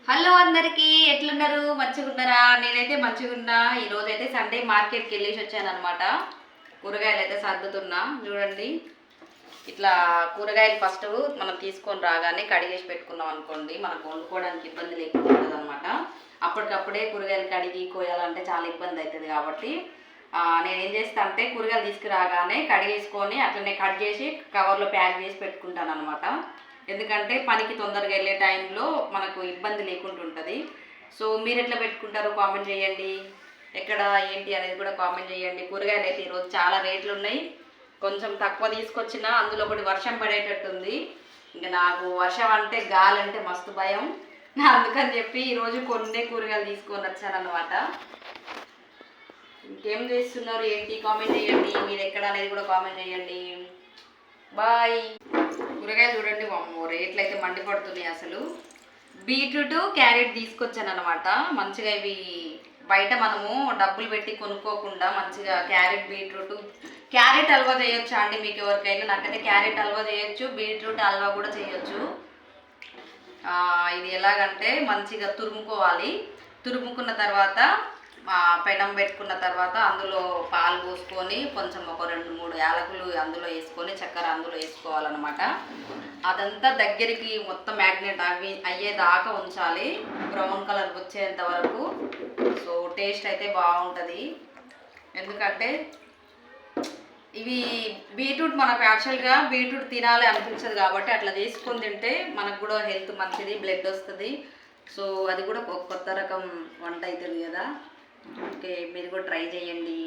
Hello అందరికీ ఎట్లున్నారు? మంచిగున్నారా? నేనైతే మంచిగున్నా. ఈరోజు అయితే సండే మార్కెట్కి వెళ్ళేసి వచ్చాను అనమాట. కూరగాయలు అయితే సర్దుతున్నా. చూడండి, ఇట్లా కూరగాయలు ఫస్ట్ మనం తీసుకొని రాగానే కడిగేసి పెట్టుకున్నాం అనుకోండి, మనకు వండుకోవడానికి ఇబ్బంది లేకుండా ఉంటుంది అనమాట. అప్పటికప్పుడే కూరగాయలు కడిగి కోయాలంటే చాలా ఇబ్బంది అవుతుంది కాబట్టి నేనేం చేస్తా అంటే కూరగాయలు తీసుకురాగానే కడిగేసుకొని అట్లనే కట్ చేసి కవర్లో ప్యాక్ చేసి పెట్టుకుంటాను అనమాట. ఎందుకంటే పనికి తొందరగా వెళ్ళే టైంలో మనకు ఇబ్బంది లేకుండా ఉంటుంది. సో మీరు ఎట్లా పెట్టుకుంటారో కామెంట్ చేయండి. ఎక్కడ ఏంటి అనేది కూడా కామెంట్ చేయండి. కూరగాయలు అయితే ఈరోజు చాలా రేట్లు ఉన్నాయి. కొంచెం తక్కువ తీసుకొచ్చినా అందులో ఒకటి వర్షం పడేటట్టుంది. ఇంకా నాకు వర్షం అంటే గాలి అంటే మస్తు భయం. అందుకని చెప్పి ఈరోజు కొన్ని కూరగాయలు తీసుకొని వచ్చానమాట. ఇంకేం చేస్తున్నారు ఏంటి కామెంట్ చేయండి. మీరు ఎక్కడ అనేది కూడా కామెంట్ చేయండి. బాయ్. కూరగాయలు చూడండి, రేట్లు అయితే మండిపడుతున్నాయి అసలు. బీట్రూట్ క్యారెట్ తీసుకొచ్చాను అనమాట. మంచిగా ఇవి బయట మనము డబ్బులు పెట్టి కొనుక్కోకుండా మంచిగా క్యారెట్ హల్వా చేయొచ్చా అండి మీకు ఎవరికైనా? నాకైతే క్యారెట్ హల్వా చేయొచ్చు, బీట్రూట్ హల్వా కూడా చేయొచ్చు. ఇది ఎలాగంటే మంచిగా తురుముకున్న తర్వాత పెనం పెట్టుకున్న తర్వాత అందులో పాలు పోసుకొని కొంచెం ఒక 2-3 యాలకులు అందులో వేసుకొని చక్కెర అందులో వేసుకోవాలన్నమాట. అదంతా దగ్గరికి మొత్తం మ్యాగ్నెట్ అయ్యేదాకా ఉంచాలి, బ్రౌన్ కలర్ వచ్చేంత వరకు. సో టేస్ట్ అయితే బాగుంటుంది. ఎందుకంటే ఇవి బీట్రూట్ మనకు యాక్చువల్గా బీట్రూట్ తినాలి అనిపించదు కాబట్టి అట్లా తీసుకొని తింటే మనకు కూడా హెల్త్ మంచిది, బ్లడ్ వస్తుంది. సో అది కూడా కొత్త రకం వంట అవుతుంది కదా. ఓకే, మీరు కూడా ట్రై చేయండి.